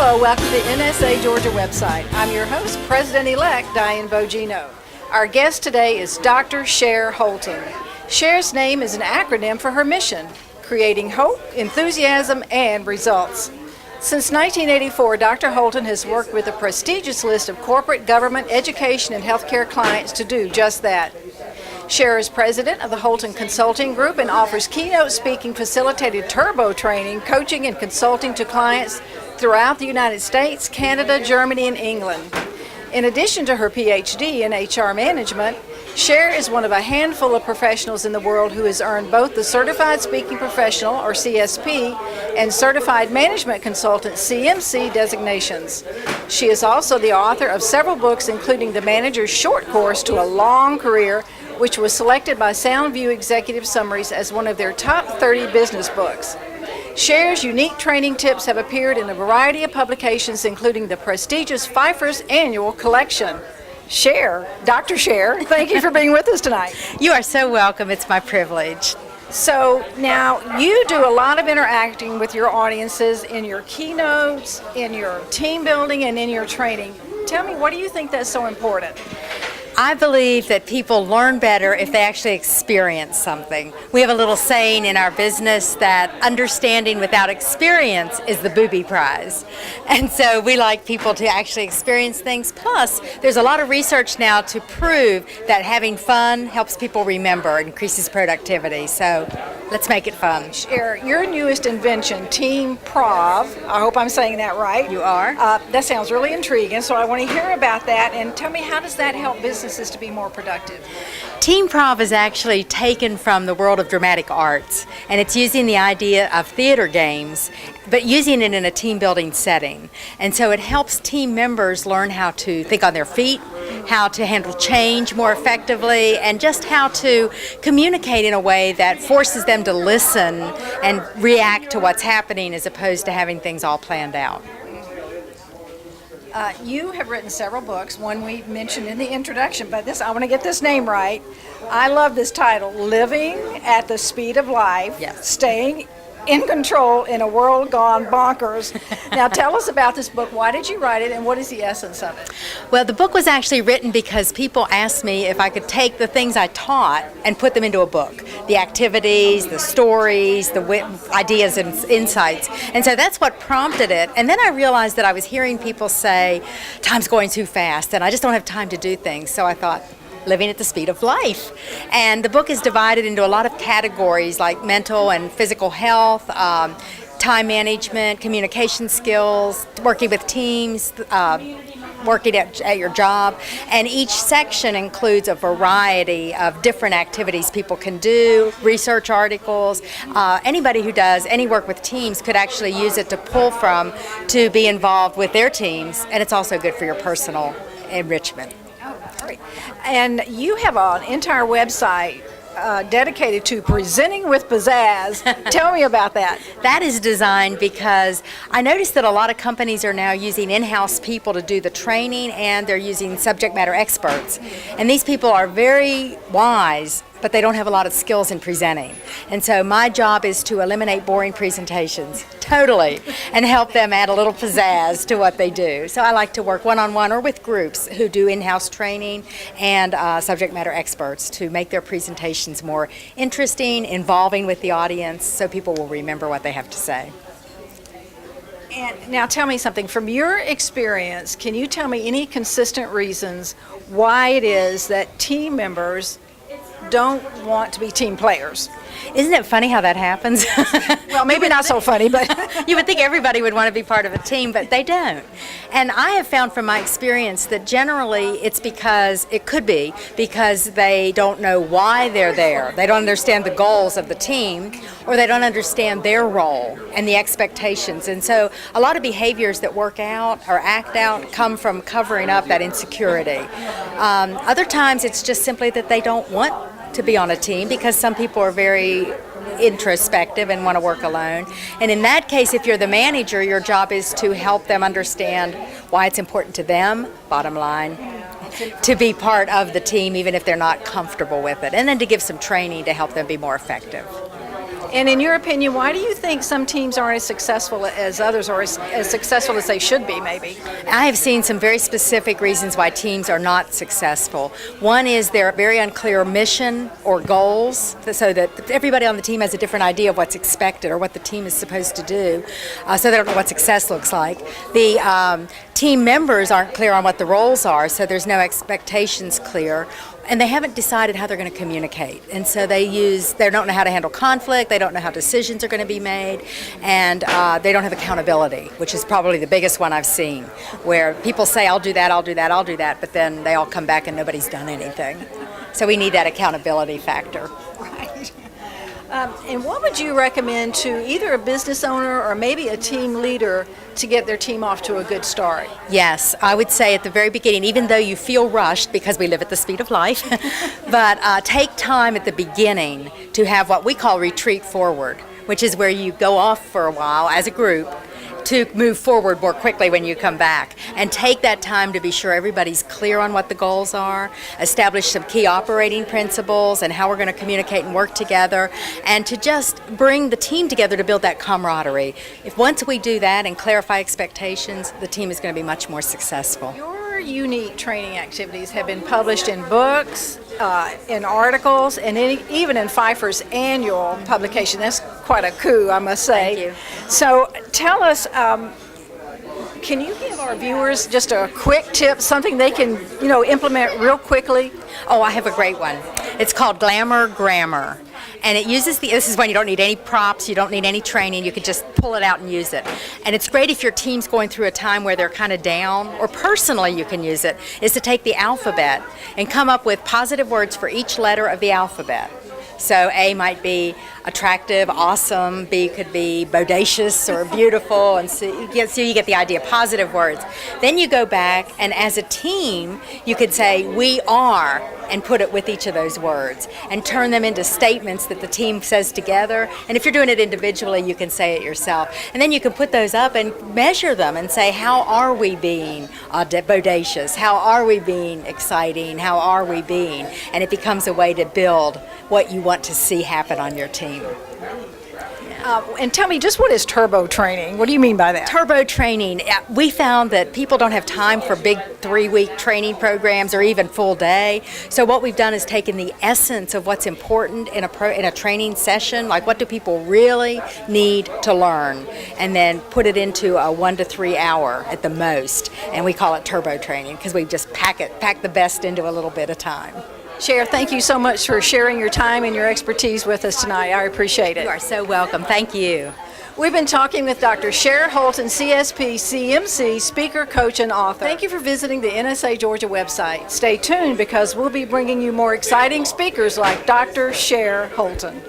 Hello, welcome to the NSA Georgia website. I'm your host, President-elect Diane Bogino. Our guest today is Dr. Cher Holton. Cher's name is an acronym for her mission, creating hope, enthusiasm, and results. Since 1984, Dr. Holton has worked with a prestigious list of corporate, government, education, and healthcare clients to do just that. Cher is president of the Holton Consulting Group and offers keynote speaking, facilitated turbo training, coaching, and consulting to clients throughout the United States, Canada, Germany, and England. In addition to her Ph.D. in HR management, Cher is one of a handful of professionals in the world who has earned both the Certified Speaking Professional, or CSP, and Certified Management Consultant, CMC, designations. She is also the author of several books, including The Manager's Short Course to a Long Career, which was selected by Soundview Executive Summaries as one of their top 30 business books. Cher's unique training tips have appeared in a variety of publications, including the prestigious Pfeiffer's Annual Collection. Cher, Dr. Cher, thank you for being with us tonight. You are so welcome. It's my privilege. So now you do a lot of interacting with your audiences in your keynotes, in your team building, and in your training. Tell me, what do you think that's so important? I believe that people learn better if they actually experience something. We have a little saying in our business that understanding without experience is the booby prize. And so we like people to actually experience things. Plus, there's a lot of research now to prove that having fun helps people remember, increases productivity. So let's make it fun. Cher, your newest invention, Team Prov, I hope I'm saying that right. You are. That sounds really intriguing, so I want to hear about that, and tell me, how does that help businesses to be more productive? Team Prov is actually taken from the world of dramatic arts, and it's using the idea of theater games, but using it in a team building setting. And so it helps team members learn how to think on their feet, how to handle change more effectively, and just how to communicate in a way that forces them to listen and react to what's happening as opposed to having things all planned out. You have written several books, one we mentioned in the introduction, but I want to get this name right. I love this title, Living at the Speed of Life, Yes. Staying in Control in a World Gone Bonkers. Now tell us about this book. Why did you write it, and what is the essence of it? Well, the book was actually written because people asked me if I could take the things I taught and put them into a book. The activities, the stories, the ideas and insights. And so that's what prompted it. And then I realized that I was hearing people say, time's going too fast and I just don't have time to do things. So I thought, living at the speed of life. And the book is divided into a lot of categories like mental and physical health, time management, communication skills, working with teams, working at your job, and each section includes a variety of different activities people can do, research articles. Anybody who does any work with teams could actually use it to pull from to be involved with their teams, and it's also good for your personal enrichment. Great. And you have an entire website dedicated to presenting with pizzazz. Tell me about that. That is designed because I noticed that a lot of companies are now using in-house people to do the training, and they're using subject matter experts. And these people are very wise, but they don't have a lot of skills in presenting. And so my job is to eliminate boring presentations, totally, and help them add a little pizzazz to what they do. So I like to work one-on-one or with groups who do in-house training and subject matter experts to make their presentations more interesting, involving with the audience, so people will remember what they have to say. And now tell me something. From your experience, can you tell me any consistent reasons why it is that team members don't want to be team players? Isn't it funny how that happens? Well, maybe not so funny, but you would think everybody would want to be part of a team, but they don't. And I have found from my experience that generally it could be because they don't know why they're there. They don't understand the goals of the team, or they don't understand their role and the expectations. And so a lot of behaviors that work out or act out come from covering up that insecurity. Other times it's just simply that they don't want to be on a team because some people are very introspective and want to work alone. And in that case, if you're the manager, your job is to help them understand why it's important to them, bottom line, to be part of the team even if they're not comfortable with it, and then to give some training to help them be more effective. And in your opinion, why do you think some teams aren't as successful as others, or as successful as they should be, maybe? I have seen some very specific reasons why teams are not successful. One is their very unclear mission or goals, so that everybody on the team has a different idea of what's expected or what the team is supposed to do, so they don't know what success looks like. The team members aren't clear on what the roles are, so there's no expectations clear. And they haven't decided how they're going to communicate. And so they don't know how to handle conflict, they don't know how decisions are going to be made, and they don't have accountability, which is probably the biggest one I've seen, where people say, I'll do that, I'll do that, I'll do that, but then they all come back and nobody's done anything. So we need that accountability factor. Right. And what would you recommend to either a business owner or maybe a team leader to get their team off to a good start? Yes, I would say at the very beginning, even though you feel rushed because we live at the speed of life, but take time at the beginning to have what we call retreat forward, which is where you go off for a while as a group to move forward more quickly when you come back, and take that time to be sure everybody's clear on what the goals are, establish some key operating principles and how we're going to communicate and work together, and to just bring the team together to build that camaraderie. If once we do that and clarify expectations, the team is going to be much more successful. Your unique training activities have been published in books, in articles, and even in Pfeiffer's annual publication. That's quite a coup, I must say. Thank you. So tell us, can you give our viewers just a quick tip, something they can, implement real quickly? Oh, I have a great one. It's called Glamour Grammar. And it uses this is when you don't need any props, you don't need any training, you can just pull it out and use it. And it's great if your team's going through a time where they're kind of down, or personally you can use it, is to take the alphabet and come up with positive words for each letter of the alphabet. So A might be attractive, awesome, B could be bodacious or beautiful, and so you get the idea, positive words. Then you go back, and as a team, you could say, we are, and put it with each of those words, and turn them into statements that the team says together. And if you're doing it individually, you can say it yourself. And then you can put those up and measure them and say, how are we being bodacious? How are we being exciting? How are we being? And it becomes a way to build what you want to see happen on your team. And tell me, just what is turbo training? What do you mean by that? Turbo training, we found that people don't have time for big 3-week training programs or even full day. So what we've done is taken the essence of what's important in a training session, like what do people really need to learn, and then put it into a 1 to 3 hour at the most. And we call it turbo training because we just pack the best into a little bit of time. Cher, thank you so much for sharing your time and your expertise with us tonight. I appreciate it. You are so welcome. Thank you. We've been talking with Dr. Cher Holton, CSP, CMC, speaker, coach, and author. Thank you for visiting the NSA Georgia website. Stay tuned because we'll be bringing you more exciting speakers like Dr. Cher Holton.